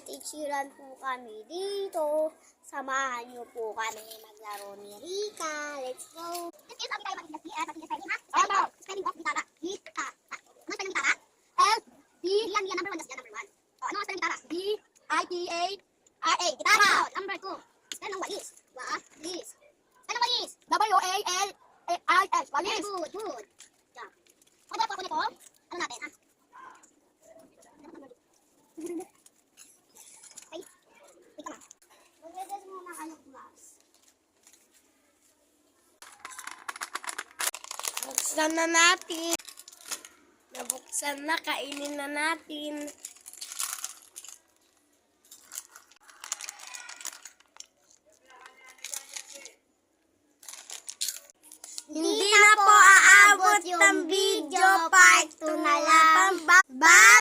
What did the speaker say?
magte-teacheran po kami dito. Samahan niyo po kami maglaro ni Rika. Let's go! This is sabi tayo mag-spelling ha? Spelling of gitara. Gitara. Ano spelling gitara? L-D. Yan, number 1. Just yan, number 1. Ano ang spelling gitara? D-I-T-A-R-A. Gitara. Number 2. Spell ng walis. Walis. Spell ng walis. W-A-L-I-S. Walis. Good, good. Yeah. Ano po ako nito? Ano natin ha? Ay, wait ka ma. Maglagas muna kayo class. Buksan na natin. Nabuksan na, kainin na natin. Hindi na po aabot ng video. Part 2 na lang. Bye!